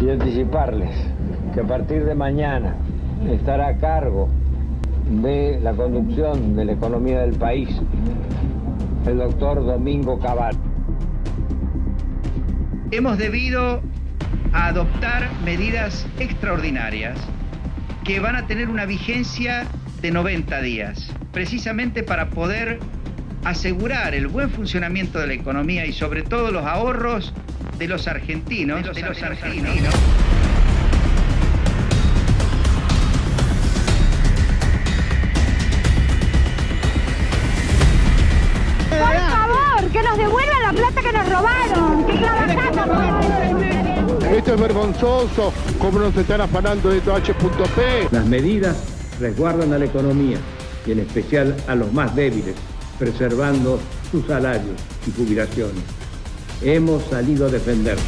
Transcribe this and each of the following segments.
y anticiparles que a partir de mañana estará a cargo de la conducción de la economía del país el doctor Domingo Cabal. Hemos debido adoptar medidas extraordinarias que van a tener una vigencia de 90 días, precisamente para poder asegurar el buen funcionamiento de la economía y sobre todo los ahorros de los argentinos. Por favor, que nos devuelvan la plata que nos robaron, que trabajamos. Esto es vergonzoso, cómo nos están afanando de todo H.P. Las medidas resguardan a la economía y en especial a los más débiles, preservando sus salarios y jubilaciones. Hemos salido a defendernos.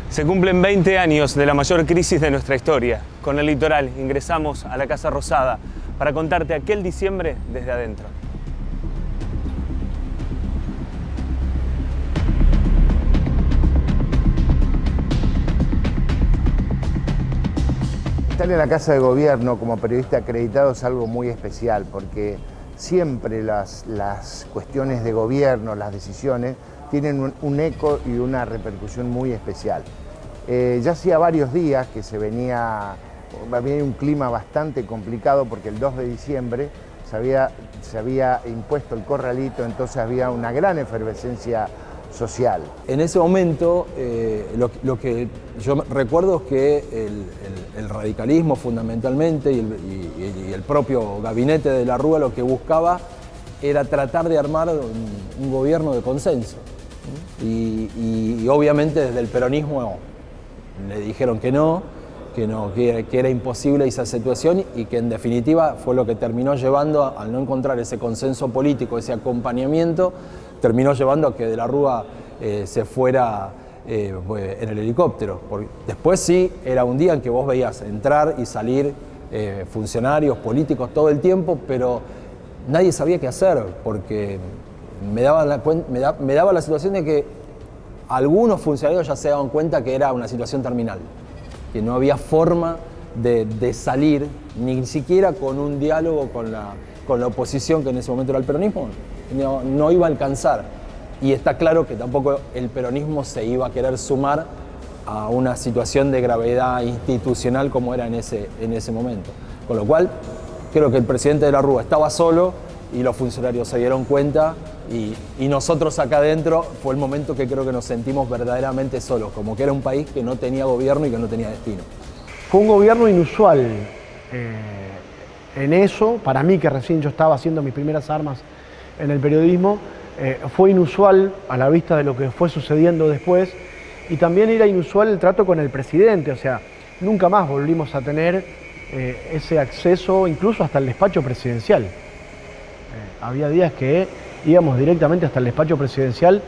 Se cumplen 20 años de la mayor crisis de nuestra historia. Con el Litoral ingresamos a la Casa Rosada para contarte aquel diciembre desde adentro. Estar en la Casa de Gobierno como periodista acreditado es algo muy especial porque siempre las cuestiones de gobierno, las decisiones, tienen un eco y una repercusión muy especial. Ya hacía varios días que venía un clima bastante complicado porque el 2 de diciembre se había impuesto el corralito, entonces había una gran efervescencia social. En ese momento, lo que yo recuerdo es que el radicalismo fundamentalmente y el propio gabinete de la Rúa lo que buscaba era tratar de armar un gobierno de consenso. Y obviamente desde el peronismo le dijeron que era imposible esa situación y que en definitiva fue lo que terminó llevando, al no encontrar ese consenso político, ese acompañamiento, terminó llevando a que de la Rúa se fuera en el helicóptero. Porque después sí, era un día en que vos veías entrar y salir funcionarios, políticos todo el tiempo, pero nadie sabía qué hacer, porque me daba la situación de que algunos funcionarios ya se daban cuenta que era una situación terminal, que no había forma de salir, ni siquiera con un diálogo con la oposición, que en ese momento era el peronismo, no iba a alcanzar. Y está claro que tampoco el peronismo se iba a querer sumar a una situación de gravedad institucional como era en ese momento. Con lo cual, creo que el presidente de la Rúa estaba solo y los funcionarios se dieron cuenta y nosotros acá adentro fue el momento que creo que nos sentimos verdaderamente solos, como que era un país que no tenía gobierno y que no tenía destino. Fue un gobierno inusual en eso, para mí que recién yo estaba haciendo mis primeras armas en el periodismo, fue inusual a la vista de lo que fue sucediendo después y también era inusual el trato con el presidente, o sea, nunca más volvimos a tener ese acceso incluso hasta el despacho presidencial. Había días que íbamos directamente hasta el despacho presidencial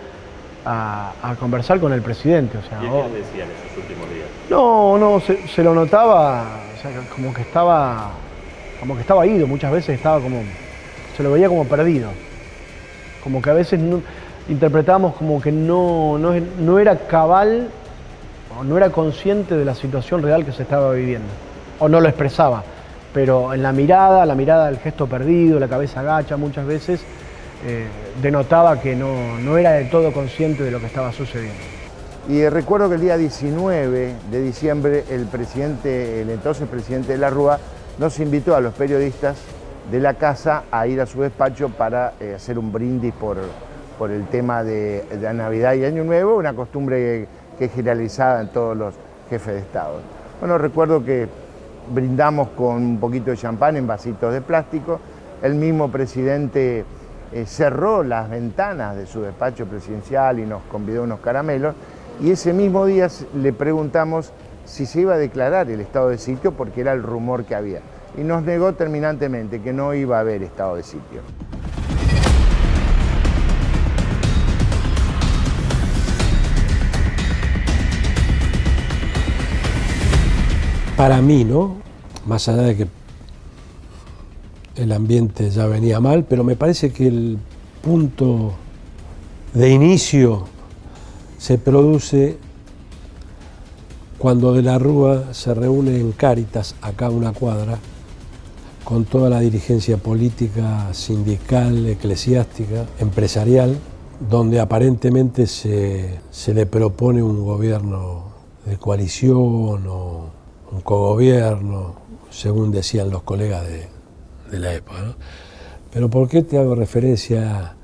a conversar con el presidente. O sea, ¿Y qué les decían esos últimos días? No, se lo notaba, o sea, como que estaba ido, muchas veces se lo veía como perdido. Como que a veces interpretábamos como que no era cabal o no era consciente de la situación real que se estaba viviendo, o no lo expresaba. Pero en la mirada, el gesto perdido, la cabeza agacha muchas veces, denotaba que no era del todo consciente de lo que estaba sucediendo. Y recuerdo que el día 19 de diciembre el entonces presidente de la Rúa nos invitó a los periodistas de la casa a ir a su despacho para hacer un brindis por el tema de Navidad y Año Nuevo, una costumbre que es generalizada en todos los jefes de Estado. Bueno, recuerdo que brindamos con un poquito de champán en vasitos de plástico. El mismo presidente cerró las ventanas de su despacho presidencial y nos convidó unos caramelos. Y ese mismo día le preguntamos si se iba a declarar el estado de sitio porque era el rumor que había. Y nos negó terminantemente que no iba a haber estado de sitio. Para mí, ¿no? Más allá de que el ambiente ya venía mal, pero me parece que el punto de inicio se produce cuando De la Rúa se reúne en Cáritas, acá a una cuadra, con toda la dirigencia política, sindical, eclesiástica, empresarial, donde aparentemente se le propone un gobierno de coalición o un cogobierno, según decían los colegas de la época, ¿no? Pero ¿por qué te hago referencia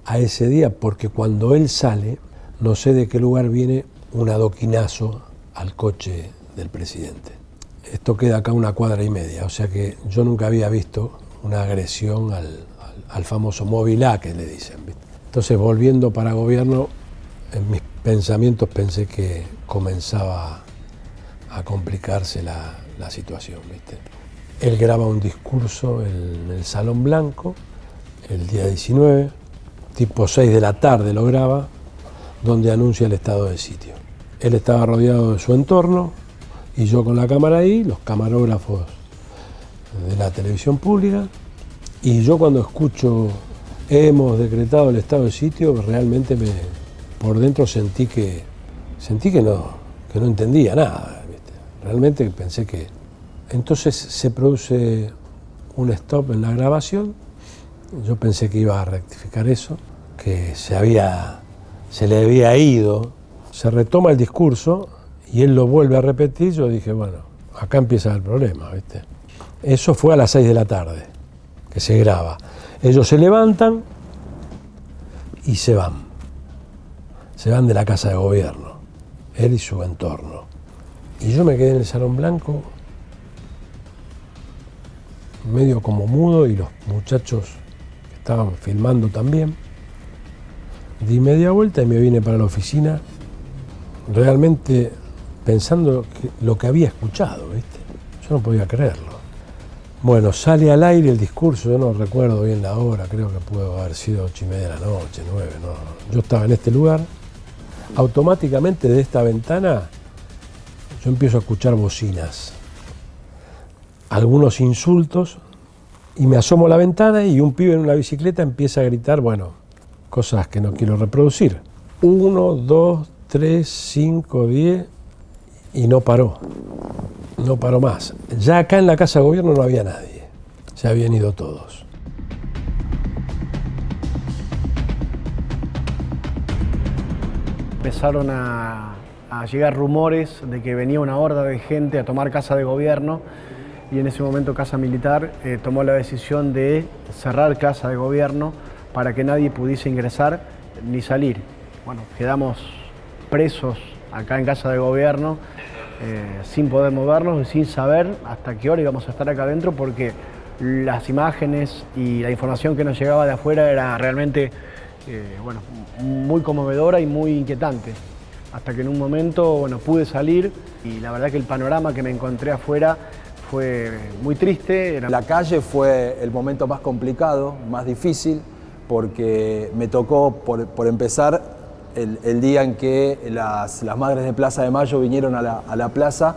a ese día? Porque cuando él sale, no sé de qué lugar viene un adoquinazo al coche del presidente. Esto queda acá 1,5 cuadras, o sea que yo nunca había visto una agresión al famoso móvil A que le dicen, ¿viste? Entonces, volviendo para gobierno, en mis pensamientos pensé que comenzaba a complicarse la situación, ¿viste? Él graba un discurso en el Salón Blanco, el día 19, tipo 6 de la tarde lo graba, donde anuncia el estado de sitio. Él estaba rodeado de su entorno, y yo con la cámara ahí, los camarógrafos de la televisión pública, y yo cuando escucho hemos decretado el estado de sitio, realmente por dentro sentí que no entendía nada, ¿viste? Realmente pensé que... Entonces se produce un stop en la grabación, yo pensé que iba a rectificar eso, que se le había ido, se retoma el discurso, y él lo vuelve a repetir. Yo dije, bueno, acá empieza el problema, ¿viste? Eso fue a las 6 de la tarde, que se graba. Ellos se levantan y se van. Se van de la casa de gobierno, él y su entorno. Y yo me quedé en el Salón Blanco, medio como mudo, y los muchachos que estaban filmando también. Di media vuelta y me vine para la oficina, realmente pensando lo que había escuchado, ¿viste? Yo no podía creerlo. Bueno, sale al aire el discurso, yo no recuerdo bien la hora, creo que pudo haber sido 8:30 de la noche, 9, no. Yo estaba en este lugar, automáticamente de esta ventana yo empiezo a escuchar bocinas, algunos insultos, y me asomo a la ventana y un pibe en una bicicleta empieza a gritar, bueno, cosas que no quiero reproducir. 1, 2, 3, 5, 10... y no paró más. Ya acá en la Casa de Gobierno no había nadie, se habían ido todos. Empezaron a llegar rumores de que venía una horda de gente a tomar Casa de Gobierno, y en ese momento Casa Militar tomó la decisión de cerrar Casa de Gobierno para que nadie pudiese ingresar ni salir. Bueno, quedamos presos acá en Casa de Gobierno, sin poder movernos y sin saber hasta qué hora íbamos a estar acá adentro, porque las imágenes y la información que nos llegaba de afuera era realmente muy conmovedora y muy inquietante. Hasta que en un momento pude salir, y la verdad que el panorama que me encontré afuera fue muy triste. La calle fue el momento más complicado, más difícil, porque me tocó, por empezar, el día en que las madres de Plaza de Mayo vinieron a la plaza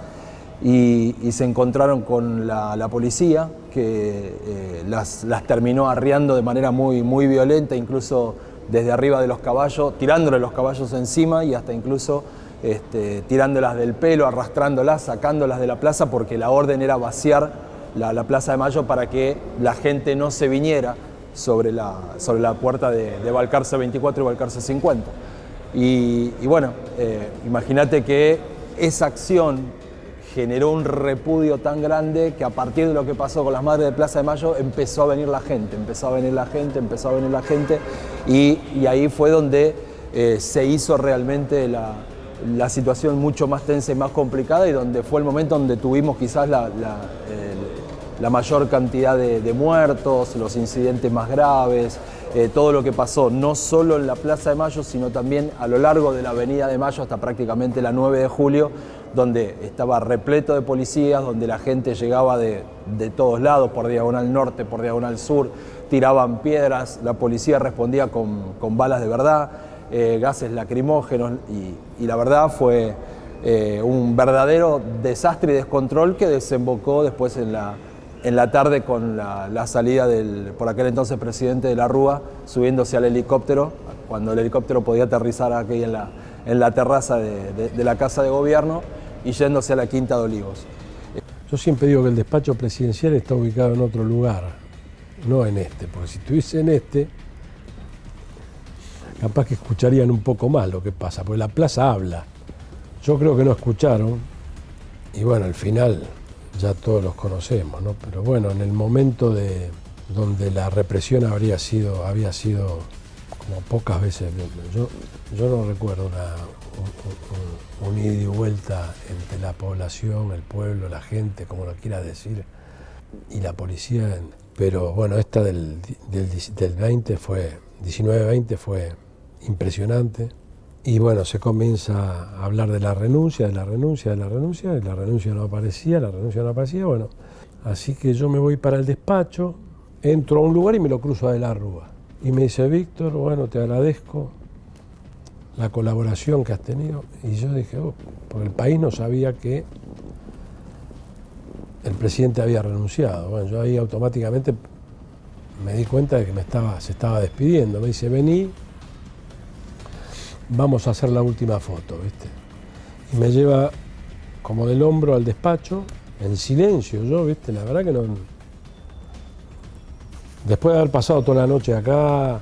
y se encontraron con la policía, que las terminó arriando de manera muy violenta, incluso desde arriba de los caballos, tirándole los caballos encima, y hasta incluso tirándolas del pelo, arrastrándolas, sacándolas de la plaza, porque la orden era vaciar la Plaza de Mayo para que la gente no se viniera sobre la puerta de Balcarce 24 y Balcarce 50. Y bueno, imagínate que esa acción generó un repudio tan grande que a partir de lo que pasó con las madres de Plaza de Mayo empezó a venir la gente, y ahí fue donde se hizo realmente la situación mucho más tensa y más complicada, y donde fue el momento donde tuvimos quizás la mayor cantidad de muertos, los incidentes más graves, todo lo que pasó, no solo en la Plaza de Mayo, sino también a lo largo de la Avenida de Mayo hasta prácticamente la 9 de julio, donde estaba repleto de policías, donde la gente llegaba de todos lados, por Diagonal Norte, por Diagonal Sur, tiraban piedras, la policía respondía con balas de verdad, gases lacrimógenos, y la verdad fue un verdadero desastre y descontrol que desembocó después en en la tarde con la salida del, por aquel entonces, presidente de la Rúa, subiéndose al helicóptero, cuando el helicóptero podía aterrizar aquí en la terraza de la Casa de Gobierno y yéndose a la Quinta de Olivos. Yo siempre digo que el despacho presidencial está ubicado en otro lugar, no en este, porque si estuviese en este, capaz que escucharían un poco más lo que pasa, porque la plaza habla. Yo creo que no escucharon, y bueno, al final ya todos los conocemos, ¿no? Pero bueno, en el momento donde la represión había sido como pocas veces, yo no recuerdo un ida y vuelta entre la población, el pueblo, la gente, como lo quiera decir, y la policía. Pero bueno, esta del 19-20 fue impresionante. Y bueno, se comienza a hablar de la renuncia, y la renuncia no aparecía, bueno. Así que yo me voy para el despacho, entro a un lugar y me lo cruzo a De la Rúa. Y me dice, Víctor, bueno, te agradezco la colaboración que has tenido. Y yo dije, porque el país no sabía que el presidente había renunciado. Bueno, yo ahí automáticamente me di cuenta de que se estaba despidiendo. Me dice, vení, vamos a hacer la última foto, ¿viste? Y me lleva como del hombro al despacho, en silencio yo, ¿viste? La verdad que no... Después de haber pasado toda la noche acá,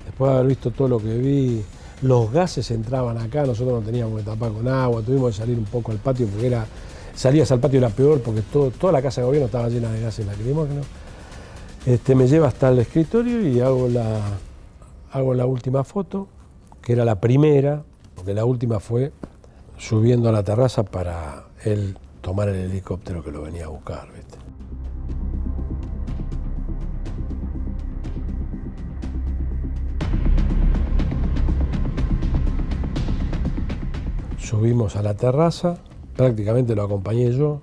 después de haber visto todo lo que vi, los gases entraban acá, nosotros no teníamos que tapar con agua, tuvimos que salir un poco al patio porque salías al patio era peor porque toda la Casa de Gobierno estaba llena de gases lacrimógenos. Me lleva hasta el escritorio y hago la última foto, que era la primera, porque la última fue subiendo a la terraza para él tomar el helicóptero que lo venía a buscar, ¿viste? Subimos a la terraza, prácticamente lo acompañé yo,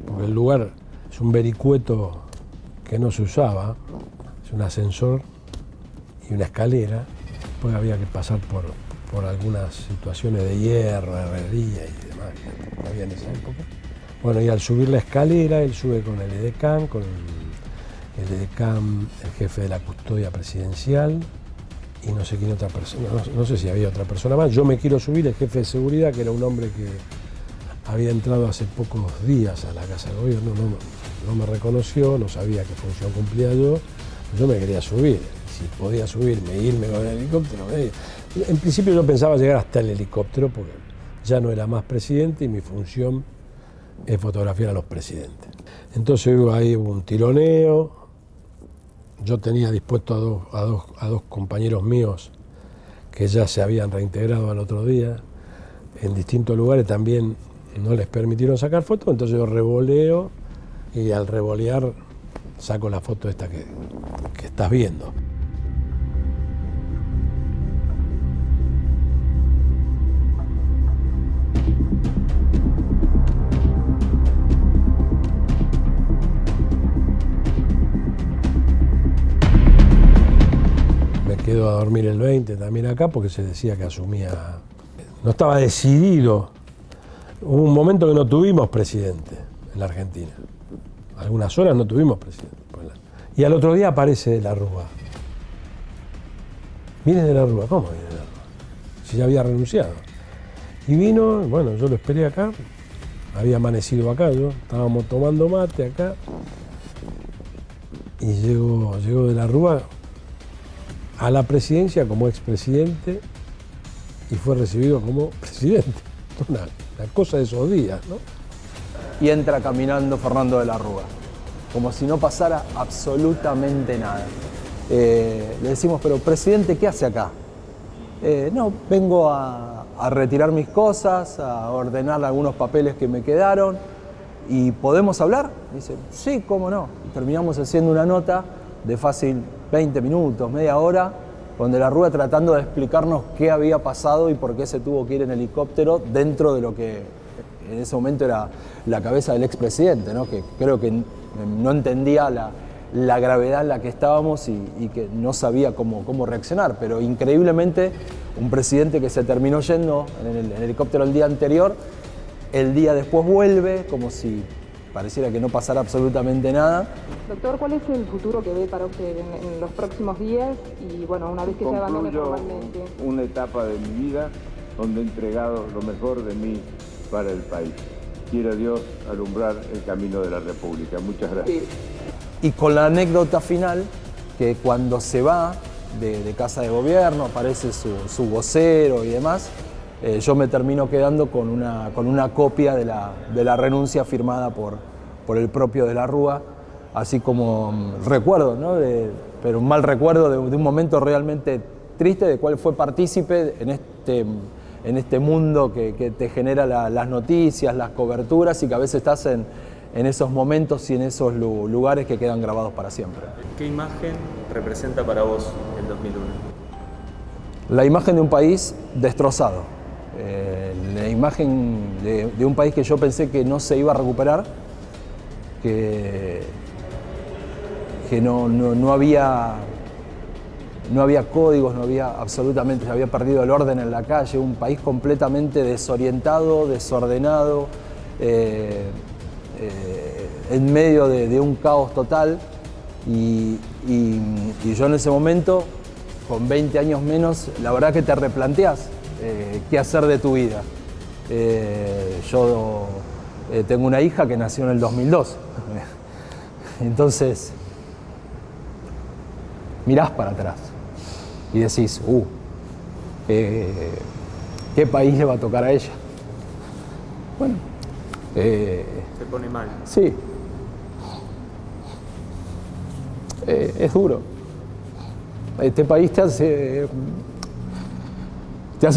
porque el lugar es un vericueto que no se usaba, es un ascensor y una escalera. Después había que pasar por algunas situaciones de hierro, herrería y demás que no había en esa época. Bueno, y al subir la escalera, él sube con el edecán, el jefe de la custodia presidencial, y no sé quién otra persona, no sé si había otra persona más. Yo me quiero subir, el jefe de seguridad, que era un hombre que había entrado hace pocos días a la Casa de Gobierno, no me reconoció, no sabía qué función cumplía yo me quería subir. Si podía subirme e irme con el helicóptero. En principio yo pensaba llegar hasta el helicóptero porque ya no era más presidente y mi función es fotografiar a los presidentes. Entonces ahí hubo un tironeo. Yo tenía dispuesto a dos compañeros míos que ya se habían reintegrado al otro día en distintos lugares, también no les permitieron sacar fotos, entonces yo revoleo y al revolear saco la foto esta que estás viendo. Quedo a dormir el 20 también acá porque se decía que asumía, no estaba decidido. Hubo un momento que no tuvimos presidente en la Argentina. Algunas horas no tuvimos presidente. Y al otro día aparece De la Rúa. ¿Viene De la Rúa? ¿Cómo viene De la Rúa? Si ya había renunciado. Y vino, bueno, yo lo esperé acá, había amanecido acá, estábamos tomando mate acá. Y llegó De la Rúa a la presidencia como expresidente y fue recibido como presidente. Una cosa de esos días, ¿no? Y entra caminando Fernando De la Rúa, como si no pasara absolutamente nada. Le decimos, pero presidente, ¿qué hace acá? No, vengo a retirar mis cosas, a ordenar algunos papeles que me quedaron. ¿Y podemos hablar? Dice, sí, cómo no. Terminamos haciendo una nota de fácil 20 minutos, media hora, con De la Rúa tratando de explicarnos qué había pasado y por qué se tuvo que ir en helicóptero dentro de lo que en ese momento era la cabeza del expresidente, ¿no? Que creo que no entendía la gravedad en la que estábamos y que no sabía cómo reaccionar. Pero increíblemente, un presidente que se terminó yendo en el helicóptero el día anterior, el día después vuelve como si pareciera que no pasara absolutamente nada. Doctor, ¿cuál es el futuro que ve para usted en los próximos días y bueno, una vez que ya abandone formalmente? Una etapa de mi vida donde he entregado lo mejor de mí para el país. Quiera Dios alumbrar el camino de la República. Muchas gracias. Sí. Y con la anécdota final, que cuando se va de Casa de Gobierno, aparece su vocero y demás, yo me termino quedando con una copia de la renuncia firmada por el propio de la Rúa, así como recuerdo, ¿no? Pero un mal recuerdo de un momento realmente triste, de cual fue partícipe en este mundo que te genera las noticias, las coberturas, y que a veces estás en esos momentos y en esos lugares que quedan grabados para siempre. ¿Qué imagen representa para vos el 2001? La imagen de un país destrozado, la imagen de un país que yo pensé que no se iba a recuperar, que no había códigos, no había absolutamente, se había perdido el orden en la calle, un país completamente desorientado, desordenado, en medio de un caos total, y yo en ese momento, con 20 años menos, la verdad que te replanteás qué hacer de tu vida. Yo tengo una hija que nació en el 2002, entonces mirás para atrás y decís, ¿qué país le va a tocar a ella? Bueno, se pone mal. Sí. Es duro. Este país te hace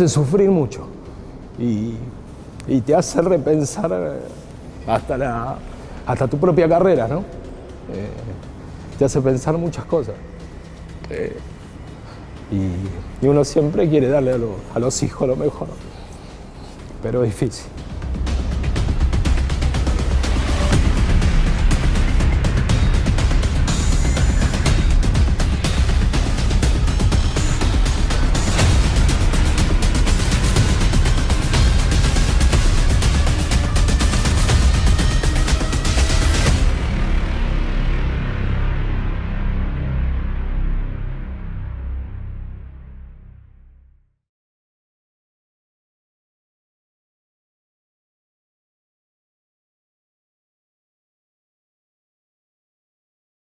sufrir mucho y te hace repensar hasta tu propia carrera, ¿no? Te hace pensar muchas cosas. Y uno siempre quiere darle a los hijos lo mejor, pero es difícil.